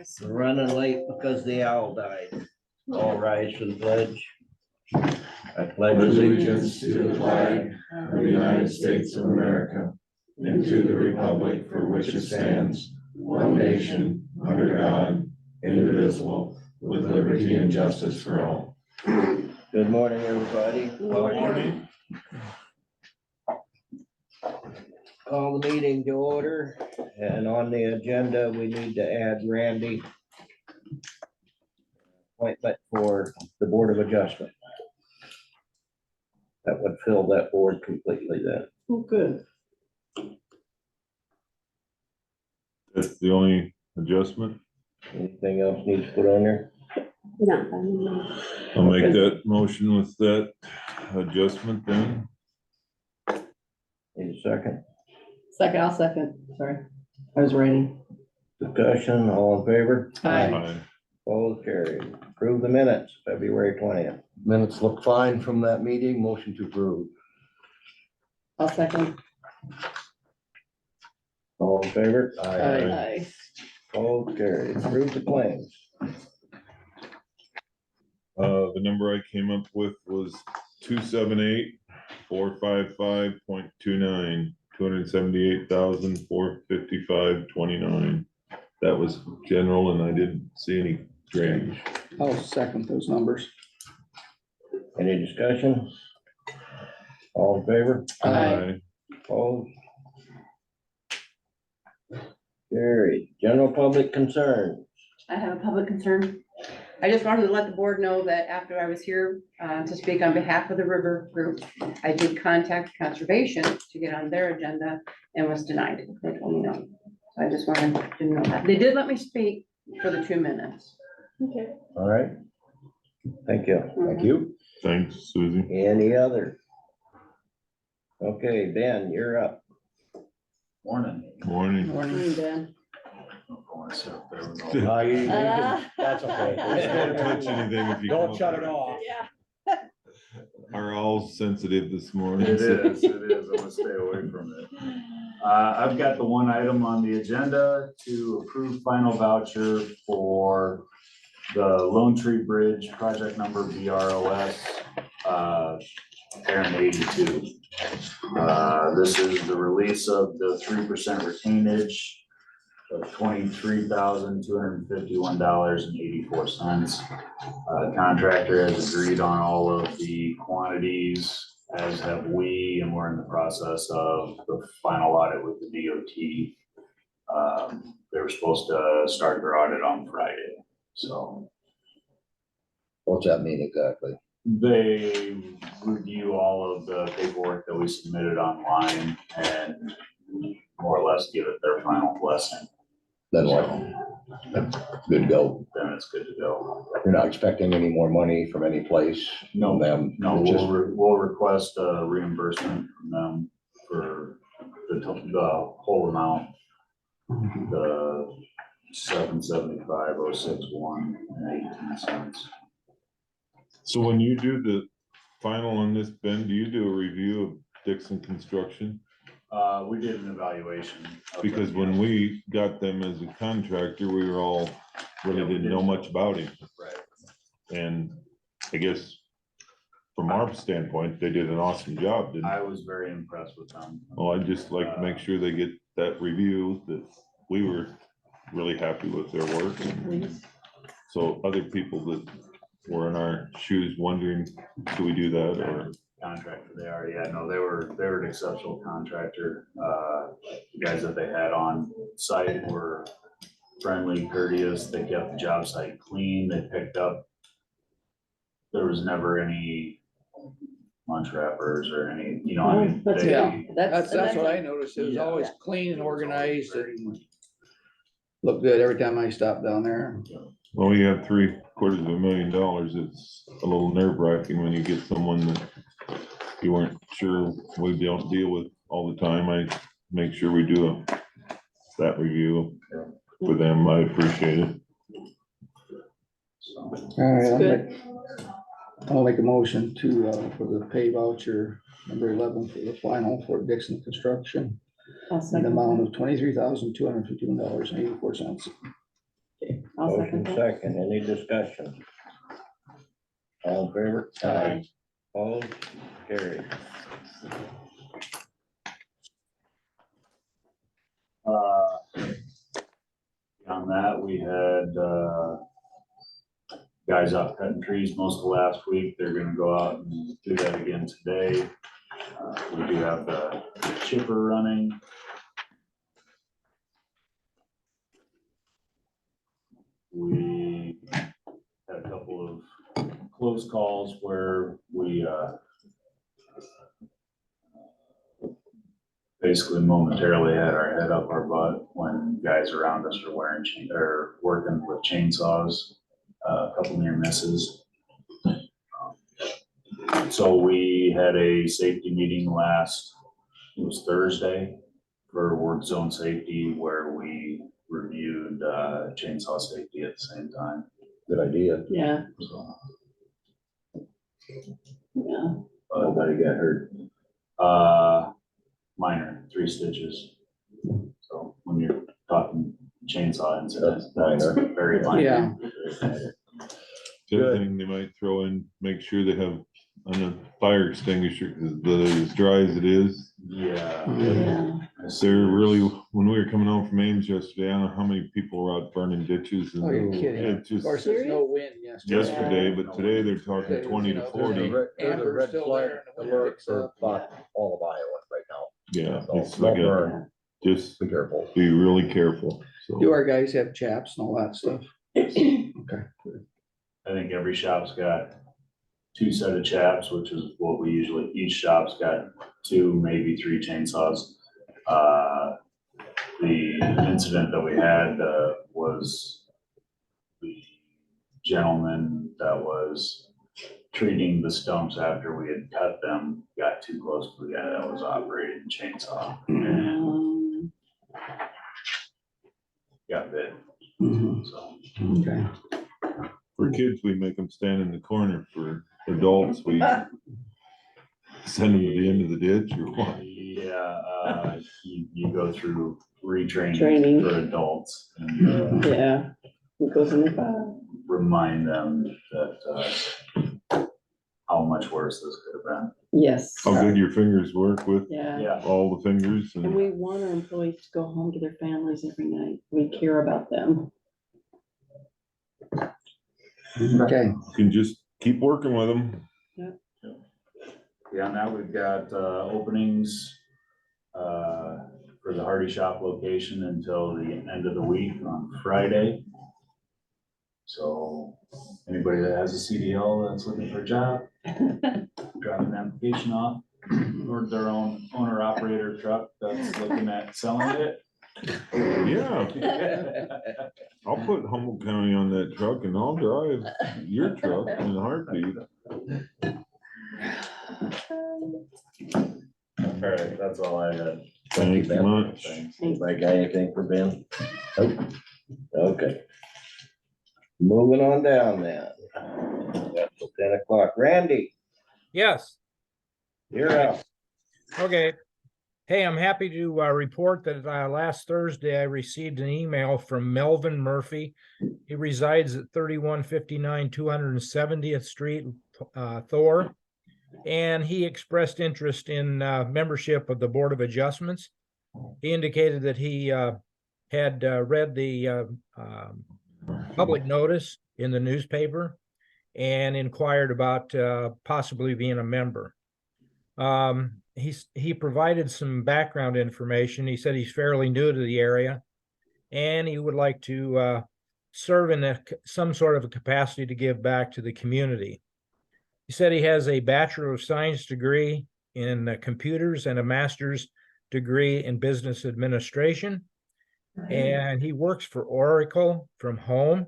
rise. We're running late because the owl died. All rise for the pledge. I pledge Allegiance to the flag of the United States of America and to the republic for which it stands, one nation, under God, indivisible, with liberty and justice for all. Good morning, everybody. Good morning. Call the meeting to order, and on the agenda, we need to add Randy. Appointment for the Board of Adjustment. That would fill that board completely then. Oh, good. That's the only adjustment. Anything else needs to put on there? No. I'll make that motion with that adjustment then. Need a second? Second, I'll second. Sorry. I was writing. Discussion, all in favor? Aye. All carried. Approve the minutes, February 20th. Minutes look fine from that meeting. Motion to approve. I'll second. All in favor? Aye. All carried. Approve the claims. The number I came up with was 278,455.29, 278,455.29. That was general, and I didn't see any drainage. I'll second those numbers. Any discussion? All in favor? Aye. All carried. General public concern. I have a public concern. I just wanted to let the board know that after I was here to speak on behalf of the river group, I did contact conservation to get on their agenda and was denied. They told me no. So I just wanted to know that. They did let me speak for the 2 minutes. Okay. All right. Thank you. Thank you. Thanks, Susie. Any other? Okay, Ben, you're up. Morning. Morning. Morning, Ben. That's okay. Just don't touch anything if you. come Don't up shut it with- off. Yeah. Are all sensitive this morning. It is. I'm gonna stay away from it. I've got the one item on the agenda to approve final voucher for the Lone Tree Bridge, project number BROS, Aaron 82. This is the release of the 3% retainage of $23,251.84. Contractor has agreed on all of the quantities, as have we, and we're in the process of the final audit with the DOT. They were supposed to start their audit on Friday, so What's that mean exactly? they review all of the paperwork that we submitted online and more or less give it their final blessing. Then what? Good to go. Then it's good to go. You're not expecting any more money from any place from them? No, It's just- we'll request a reimbursement from them for the whole amount. The 775,061.18. So when you do the final on this, Ben, do you do a review of Dixon Construction? We did an evaluation. of Because them, when yes. we got them as a contractor, we were all, really didn't know much about him. Right. And I guess from our standpoint, they did an awesome job, didn't they? I was very impressed with them. Well, I'd just like to make sure they get that review, that we were really happy with their work. So other people that were in our shoes wondering, do we do that or? Contractor they are, yeah, no, they were an exceptional contractor. The guys that they had on site were friendly, courteous, they kept the job site clean, they picked up. There was never any lunch wrappers or any, you know, I mean. That's they- good. That's what I noticed. It was Yeah. always clean and organized and looked good every time I stopped down there. Well, we have $750,000. It's a little nerve wracking when you get someone that you weren't sure we don't deal with all the time. I make sure we do that review for them. I appreciate it. So, All right, Good. I'll make a motion to, for the pay voucher number 11 for the final for Dixon Construction. I'll In the second. amount of $23,251.84. I'll Motion second that. second, any discussion? All in favor? Aye. Opposed, carried. On that, we had, guys out cutting trees most of last week. They're gonna go out and do that again today. We do have the chipper running. We had a couple of close calls where we, basically momentarily had our head up our butt when guys around us are working with chainsaws, a couple near misses. So we had a safety meeting it was Thursday for work zone safety where we reviewed, chainsaw safety at the same time. Good idea. Yeah, So, yeah. Nobody got hurt. Minor, 3 stitches. So when you're talking chainsaw incidents, That's that's minor. very minor. Yeah. The other thing they might throw in, make sure they have on a fire extinguisher, because as dry as it is, Yeah. Yeah. they're really, when we were coming home from Ames yesterday, I don't know how many people were out burning ditches and Oh, you're kidding. it Of just course, there's no wind yesterday, but today they're talking Because, 20 you to know, there's 40. no- There's a Amber's red still flag there and the wind alert picks for up. about all of Iowa right now. Yeah, So it's don't like burn. just Be careful. be really careful. Do So, our guys have chaps and all that stuff? Okay. I think every shop's got 2 set of chaps, which is what we usually, each shop's got 2, maybe 3 chainsaws. The incident that we had, was the gentleman that was treating the stumps after we had cut them, got too close to the guy that was operating the chainsaw and got bit, Mhm. so. Okay. for kids, we make them stand in the corner. For adults, we send them to the end of the ditch or what? Yeah, you go through retraining Training. for adults and Yeah. It goes in the file. remind them that, how much worse this could have been. Yes. How good your fingers work with Yeah. Yeah, all the fingers And and we want our employees to go home to their families every night. We care about them. Okay. you can just keep working with them. yeah, now we've got, openings, for the Hardy Shop location until the end of the week on Friday. So anybody that has a CDL that's looking for a job, drop an application off, or their own owner operator truck that's looking at selling it. Yeah, I'll put Humboldt County on that truck and I'll drive your truck in a heartbeat. All right, that's all I had. Thank you much. Thanks. Anybody got anything for Ben? Nope. Okay. Moving on down then. That's 10 o'clock. Randy, Yes, you're up. okay. Hey, I'm happy to report that last Thursday I received an email from Melvin Murphy. He resides at 3159 270th Street, Thor. And he expressed interest in membership of the Board of Adjustments. He indicated that he had read the public notice in the newspaper and inquired about possibly being a member. He provided some background information. He said he's fairly new to the area and he would like to serve in some sort of a capacity to give back to the community. He said he has a Bachelor of Science degree in computers and a master's degree in business administration. And he works for Oracle from home,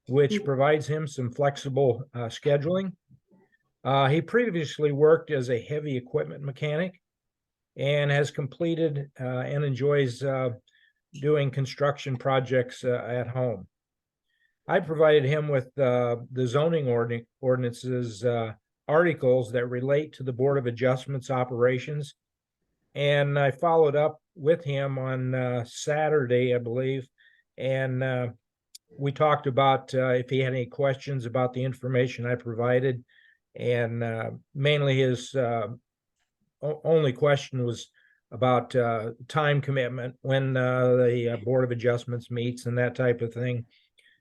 which provides him some flexible scheduling. He previously worked as a heavy equipment mechanic and has completed and enjoys doing construction projects at home. I provided him with the zoning ordinances articles that relate to the Board of Adjustments operations. And I followed up with him on Saturday, I believe, and we talked about if he had any questions about the information I provided. And mainly his only question was about time commitment when the Board of Adjustments meets and that type of thing.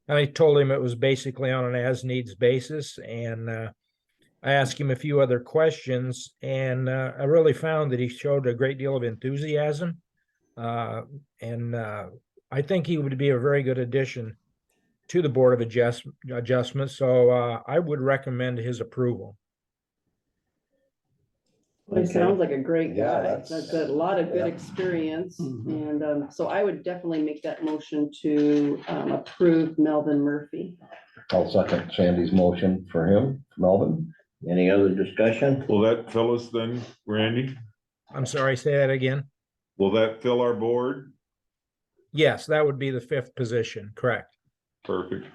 I told him it was basically on an as-needs basis, and I asked him a few other questions, and I really found that he showed a great deal of enthusiasm. And I think he would be a very good addition to the Board of Adjustments, so I would recommend his approval. He sounds like a great Yeah, guy. that's- That's a lot of good yeah. experience. Mhm. And so I would definitely make that motion to approve Melvin Murphy. I'll second Sandy's motion for him, Melvin. Any other discussion? Will that fill us then, Randy? I'm sorry, say that again. Will that fill our board? Yes, that would be the 5th position, correct. Perfect.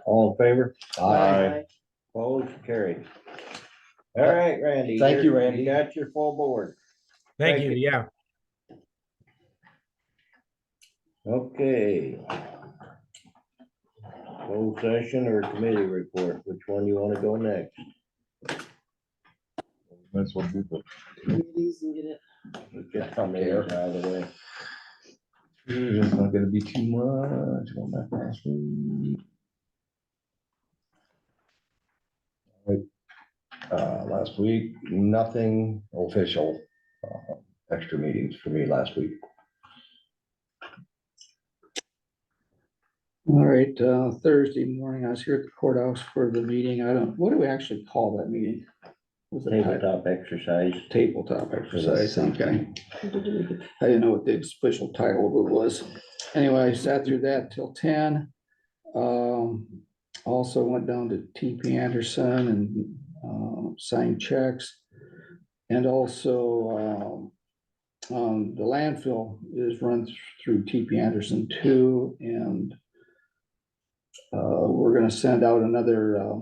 All in favor? Aye. Opposed, carried. All right, Randy. Thank you, you're- Randy. You got your full board. Thank Thank you, you. yeah. Okay. Closed session or committee report, which one you wanna go next? That's what we put. Committees and get it. Get committees out of the way. It's not gonna be too much. Going back last week. Last week, nothing official, extra meetings for me last week. All right, Thursday morning, I was here at the courthouse for the meeting. What do we actually call that meeting? Was it Tabletop exercise. tabletop exercise, okay. I didn't know what the official title of it was. Anyway, I sat through that till 10. Also went down to TP Anderson and signed checks. And also the landfill is run through TP Anderson too, and we're gonna send out another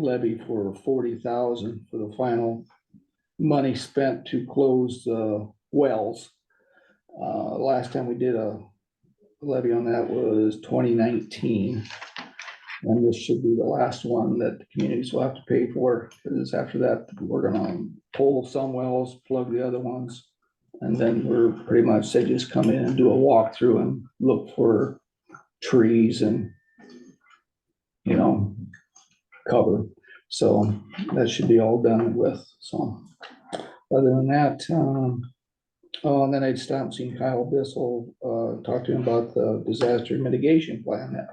levy for 40,000 for the final money spent to close the wells. Last time we did a levy on that was 2019. And this should be the last one that the communities will have to pay for, because after that, we're gonna pull some wells, plug the other ones. And then we're pretty much, they just come in and do a walkthrough and look for trees and, you know, cover. So that should be all done with, so. Other than that, oh, and then I'd stop and see Kyle Bissell, talk to him about the disaster mitigation plan that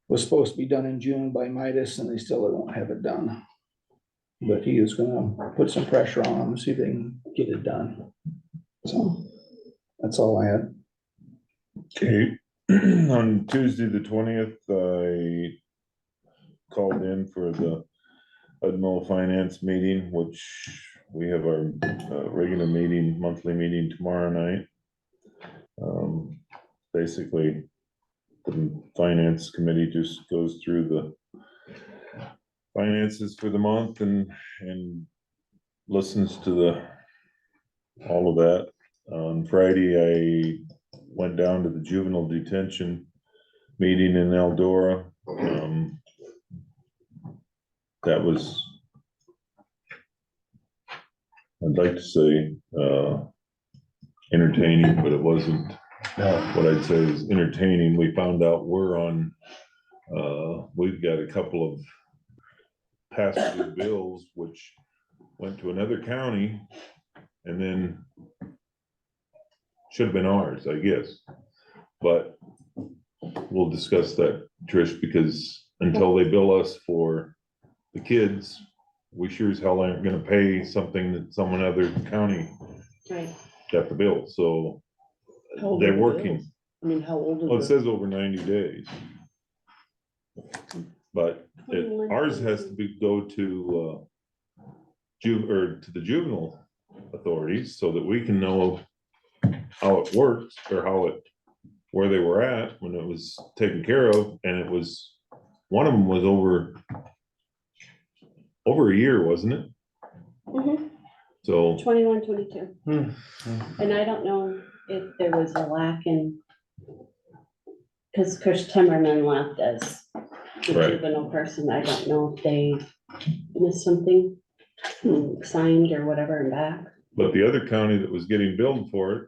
was supposed to be done in June by Midas, and they still don't have it done. But he is gonna put some pressure on them, see if they can get it done. So, that's all I had. Okay, on Tuesday, the 20th, I called in for the Udmo Finance meeting, which we have our regular meeting, monthly meeting tomorrow night. Basically, the finance committee just goes through the finances for the month and listens to all of that. On Friday, I went down to the juvenile detention meeting in Eldora. That was, I'd like to say, entertaining, but it wasn't. What I'd say is entertaining. We found out we're on, we've got a couple of past due bills which went to another county and then should have been ours, I guess. But we'll discuss that, Trish, because until they bill us for the kids, we sure as hell aren't gonna pay something that someone other county Right. got the bill, so How old are they're the working. bills? I mean, how old Well, it is it? says over 90 days. But ours has to be, go to to the juvenile authorities so that we can know how it works or where they were at when it was taken care of. And it was, one of them was over a year, wasn't it? Mhm. So 21, 22. Hmm. And I don't know if there was a lack in, because Chris Timmerman left as the Right. juvenile person, I don't know if they missed something, signed or whatever and back. But the other county that was getting billed for it,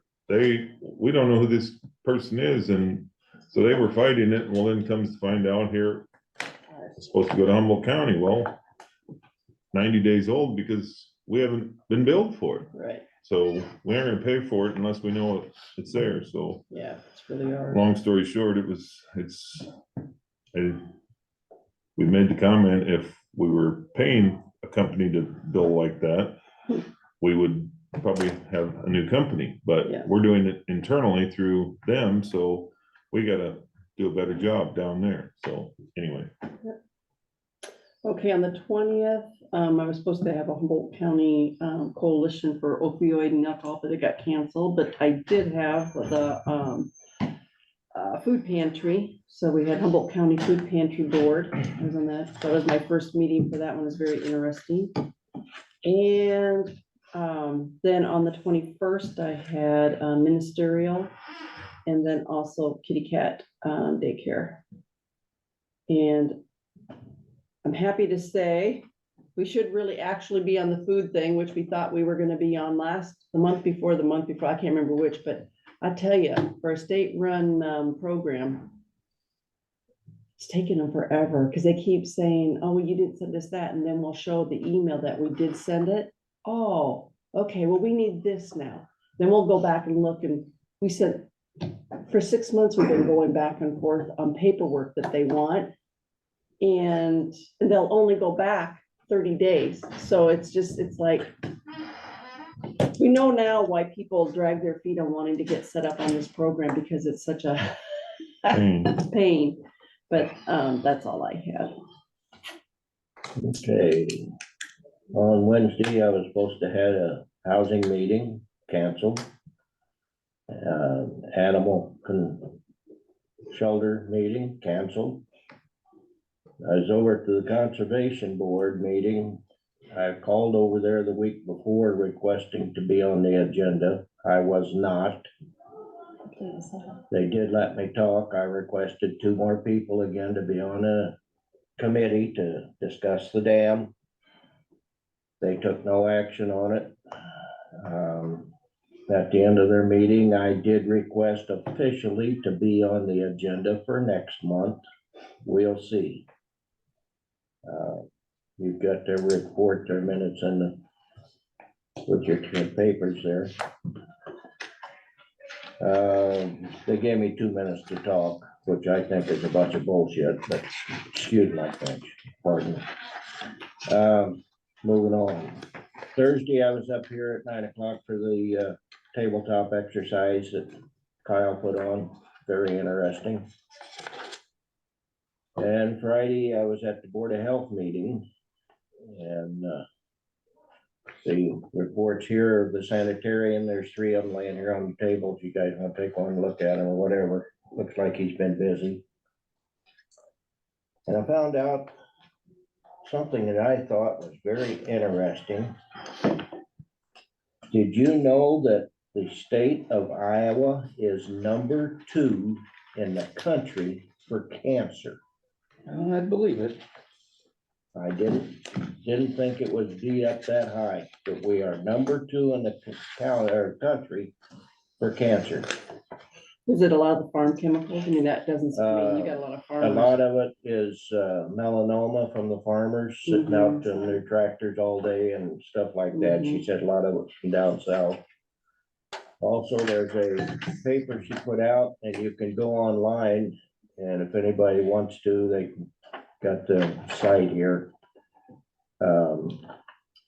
we don't know who this person is, and so they were fighting it, and well, then comes to find out here, it's supposed to go to Humboldt County, well, 90 days old because we haven't been billed for it, Right, so we aren't gonna pay for it unless we know it's there, so. yeah, it's really hard. Long story short, we made the comment, if we were paying a company to bill like that, we would probably have a new company, but Yeah. we're doing it internally through them, so we gotta do a better job down there, so anyway. Okay, on the 20th, I was supposed to have a Humboldt County Coalition for Opioid and Alcohol, but it got canceled, but I did have the food pantry. So we had Humboldt County Food Pantry Board. I was on that. That was my first meeting for that one. It was very interesting. And then on the 21st, I had ministerial and then also kitty cat daycare. And I'm happy to say we should really actually be on the food thing, which we thought we were going to be on the month before, I can't remember which, but I tell you, for a state-run program, it's taking them forever because they keep saying, oh, well, you didn't send us that. And then we'll show the email that we did send it. Oh, okay, well, we need this now. Then we'll go back and look, and we said, for 6 months, we've been going back and forth on paperwork that they want. And they'll only go back 30 days. So it's like, we know now why people drag their feet on wanting to get set up on this program because it's such a pain. But that's all I had. Okay. On Wednesday, I was supposed to have a housing meeting canceled. Animal shelter meeting canceled. I was over to the Conservation Board meeting. I called over there the week before requesting to be on the agenda. I was not. They did let me talk. I requested 2 more people again to be on a committee to discuss the dam. They took no action on it. At the end of their meeting, I did request officially to be on the agenda for next month. We'll see. You've got their report, their minutes, and with your papers there. They gave me 2 minutes to talk, which I think is a bunch of bullshit, but excuse my French, pardon me. Moving on. Thursday, I was up here at 9 o'clock for the tabletop exercise that Kyle put on. Very interesting. And Friday, I was at the Board of Health meeting. And the reports here of the sanitarian, there's 3 of them laying here on the table. If you guys want to take one and look at them or whatever, looks like he's been busy. And I found out something that I thought was very interesting. Did you know that the state of Iowa is number 2 in the country for cancer? I believe it. I didn't think it would be up that high, but we are number 2 in the country for cancer. Is it a lot of the farm chemicals? I mean, that doesn't, I mean, you got a lot of A farmers. lot of it is melanoma from the farmers sitting out in their tractors all day and stuff like that. She said a lot of it's from down south. Also, there's a paper she put out and you can go online, and if anybody wants to, they got the site here.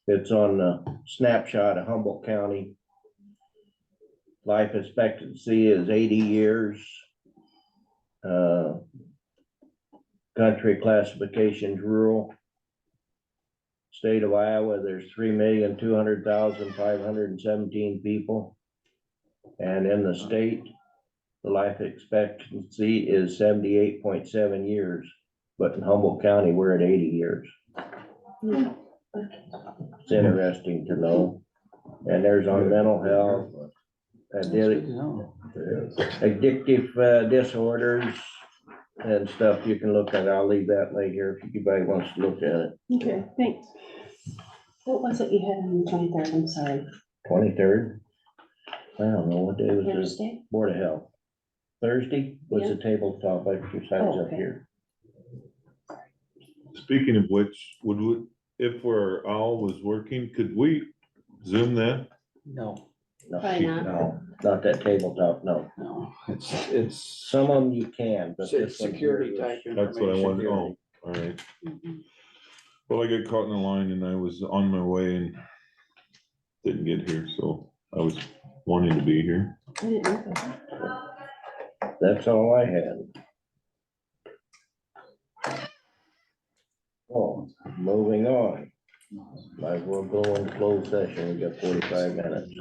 It's on the snapshot of Humboldt County. Life expectancy is 80 years. Country classifications rural. State of Iowa, there's 3,200,517 people. And in the state, the life expectancy is 78.7 years. But in Humboldt County, we're at 80 years. It's interesting to know. And there's on mental health, That's good to know. Addictive disorders and stuff you can look at. I'll leave that later if anybody wants to look at it. Okay, thanks. What was it you had on the 23rd? I'm sorry. 23rd. I don't know what day was it. Thursday? Board of Health. Thursday was the tabletop exercise Oh, up okay. here. Speaking of which, if our owl was working, could we zoom that? No, No, Probably not. No, not that tabletop, no. no, it's Some of them you can, but this one here security was- type That's what I information. wanted, oh, all right. Mhm. Well, I got caught in the line and I was on my way and didn't get here, so I was wanting to be here. I didn't know that. That's all I had. Oh, moving on. Might as well go in closed session. We got 45 minutes.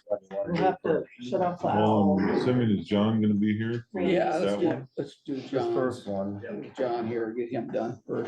What do you wanna We'll do have to first? shut off the Well, owl. I'm assuming is John gonna be here? Yeah, That one? let's do The first one. John here, get him done first.